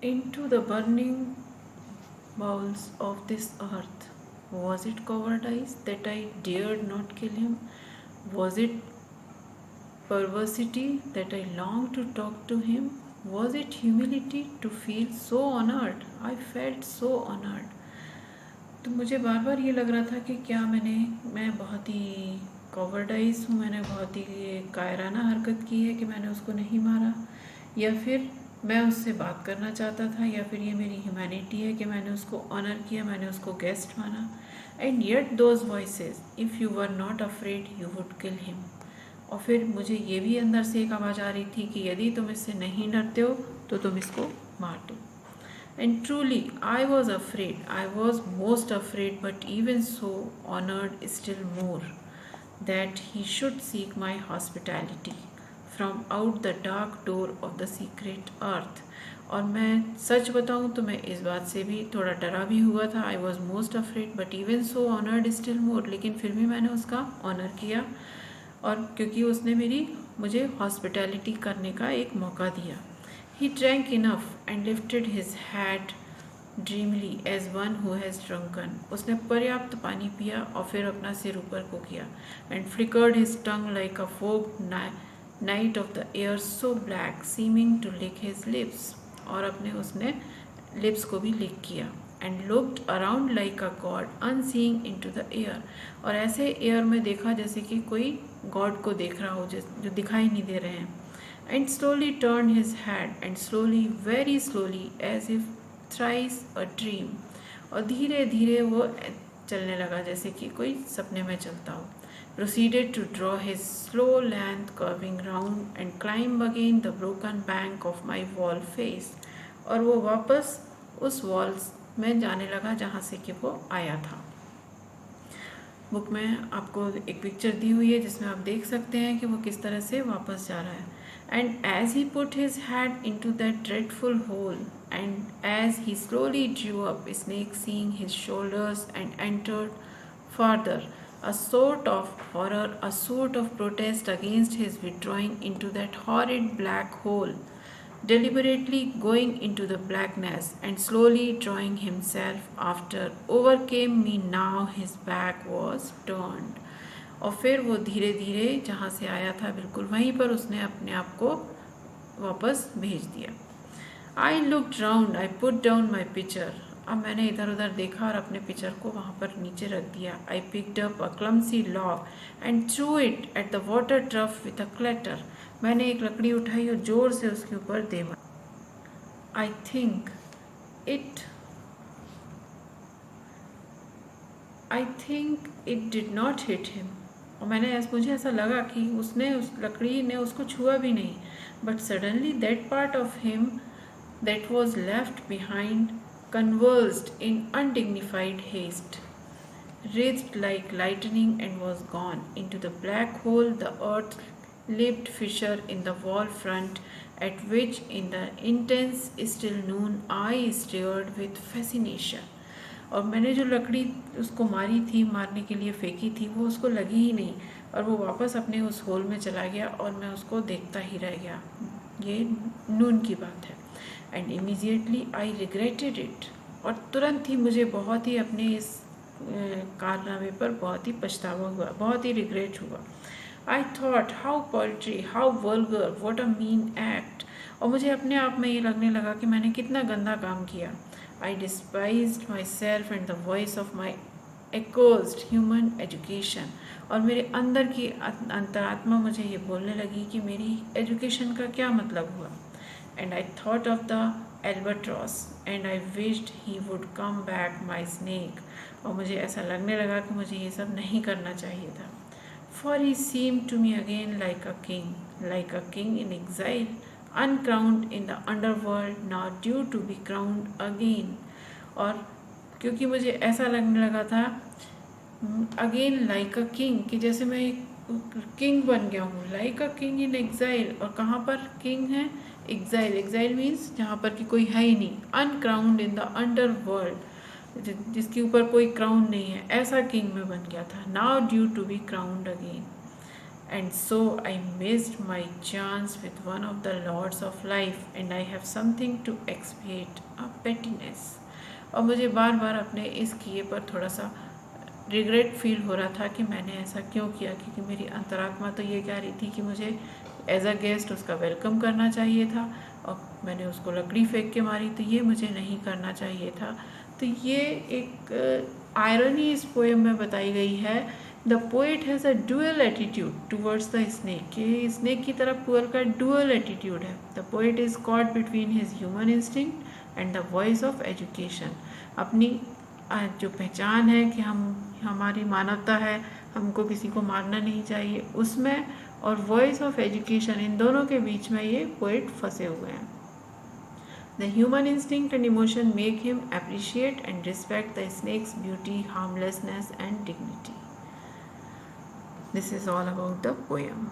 into the burning bowels of this earth. Was it cowardice that I dared not kill him? Was it perversity that I longed to talk to him? Was it humility to feel so honored? I felt so honored. तो मुझे बार बार ये लग रहा था कि क्या मैं बहुत ही कॉवर्डाइज हूँ, मैंने बहुत ही कायराना हरकत की है कि मैंने उसको नहीं मारा, या फिर मैं उससे बात करना चाहता था, या फिर ये मेरी ह्यूमैनिटी है कि मैंने उसको ऑनर किया, मैंने उसको गेस्ट माना. And yet those voices, if you were not afraid you would kill him. और फिर मुझे ये भी अंदर से एक आवाज़ आ रही थी कि यदि तुम इससे नहीं डरते हो तो तुम इसको मार दो. And truly, I was afraid. I was most afraid, but even so, honored still more, that he should seek my hospitality from out the dark door of the secret earth. और मैं सच बताऊँ तो मैं इस बात से भी थोड़ा डरा भी हुआ था. I was most afraid but even so honoured still more. लेकिन फिर भी मैंने उसका ऑनर किया, और क्योंकि उसने मुझे हॉस्पिटैलिटी करने का एक मौका दिया. He drank enough and lifted his head dreamily as one who has drunken. उसने पर्याप्त पानी पिया और फिर अपना सिर ऊपर को किया. And flickered his tongue like a fogged night of the air so black, seeming to lick his lips. और उसने लिप्स को भी लिक किया. And looked around like a god, unseeing into the air. और ऐसे एयर में देखा जैसे कि कोई गॉड को देख रहा हो, जो दिखाई नहीं दे रहे हैं. And slowly turned his head, and slowly, very slowly, as if thrice a dream. और धीरे धीरे वो चलने लगा जैसे कि कोई सपने में चलता हो. Proceeded to draw his slow length curving round and climb again the broken bank of my wall face. और वो वापस उस वॉल में जाने लगा जहाँ से कि वो आया था. बुक में आपको एक पिक्चर दी हुई है जिसमें आप देख सकते हैं कि वो किस तरह से वापस जा रहा है. And as he put his head into that dreadful hole, and as he slowly drew up, Snake seeing his shoulders and entered further, a sort of horror, a sort of protest against his withdrawing into that horrid black hole, deliberately going into the blackness and slowly drawing himself after, overcame me. Now his back was turned. और फिर वो धीरे धीरे जहाँ से आया था बिल्कुल वहीं पर उसने अपने आप को वापस भेज दिया. I looked round, I put down my picture. अब मैंने इधर उधर देखा और अपने पिक्चर को वहाँ पर नीचे रख दिया. I picked up a clumsy log and through it at the water trough with a clatter. मैंने एक लकड़ी उठाई और जोर से उसके ऊपर दे मारा. I think it did not hit him. और मुझे ऐसा लगा कि उस लकड़ी ने उसको छुआ भी नहीं. But suddenly that part of him that was left behind convulsed in undignified haste, writhed like lightning, and was gone into the black hole, the earth-lipped fissure in the wall front, at which in the intense still noon I stared with fascination. और मैंने जो लकड़ी उसको मारने के लिए फेंकी थी वो उसको लगी ही नहीं, और वो वापस अपने उस होल में चला गया और मैं उसको देखता ही रह गया. ये नून की बात है. And immediately I regretted it. और तुरंत ही मुझे बहुत ही अपने इस कारनामे पर बहुत ही पछतावा हुआ, बहुत ही रिग्रेट हुआ. I thought how poultry, how vulgar, what a mean act. और मुझे अपने आप में ये लगने लगा कि मैंने कितना गंदा काम किया. I despised myself and the voice of my axed human education. और मेरे अंदर की अंतरात्मा मुझे ये बोलने लगी कि मेरी एजुकेशन का क्या मतलब हुआ. And I thought of the albatross and I wished he would come back, my snake. और मुझे ऐसा लगने लगा कि मुझे ये सब नहीं करना चाहिए था. For he seemed to me again like a king in exile, uncrowned in the underworld, now due to be crowned again. और क्योंकि मुझे ऐसा लगने लगा था अगेन लाइक अ किंग, कि जैसे मैं एक किंग बन गया हूँ. Like a king in exile. और कहाँ पर किंग है? एग्जाइल. एग्जाइल मीन्स जहाँ पर कि कोई है ही नहीं. Uncrowned in the under world, जिसके ऊपर कोई क्राउन नहीं है, ऐसा किंग में बन गया था. Now due to be crowned again. and so I missed my chance with one of the lords of life, and I have something to expiate a pettiness. और मुझे बार बार अपने इस किए पर थोड़ा सा रिग्रेट फील हो रहा था कि मैंने ऐसा क्यों किया, क्योंकि मेरी अंतरात्मा तो ये कह रही थी कि मुझे एज अ गेस्ट उसका वेलकम करना चाहिए था, और मैंने उसको लकड़ी फेंक के मारी, तो ये मुझे नहीं करना चाहिए था। तो ये एक आयरनी इस पोएम में बताई गई है। The poet has a dual attitude towards the snake, कि स्नेक की तरफ पुअर का डुअल एटीट्यूड है। The poet is caught between his human instinct and the voice of education, अपनी जो पहचान है कि हमारी मानवता है, हमको किसी को मारना नहीं चाहिए, उसमें, और वॉइस ऑफ एजुकेशन, इन दोनों के बीच में ये पोएट फंसे हुए हैं। The human instinct and emotion make him appreciate and respect the snake's beauty, harmlessness, and dignity. This is all about the poem.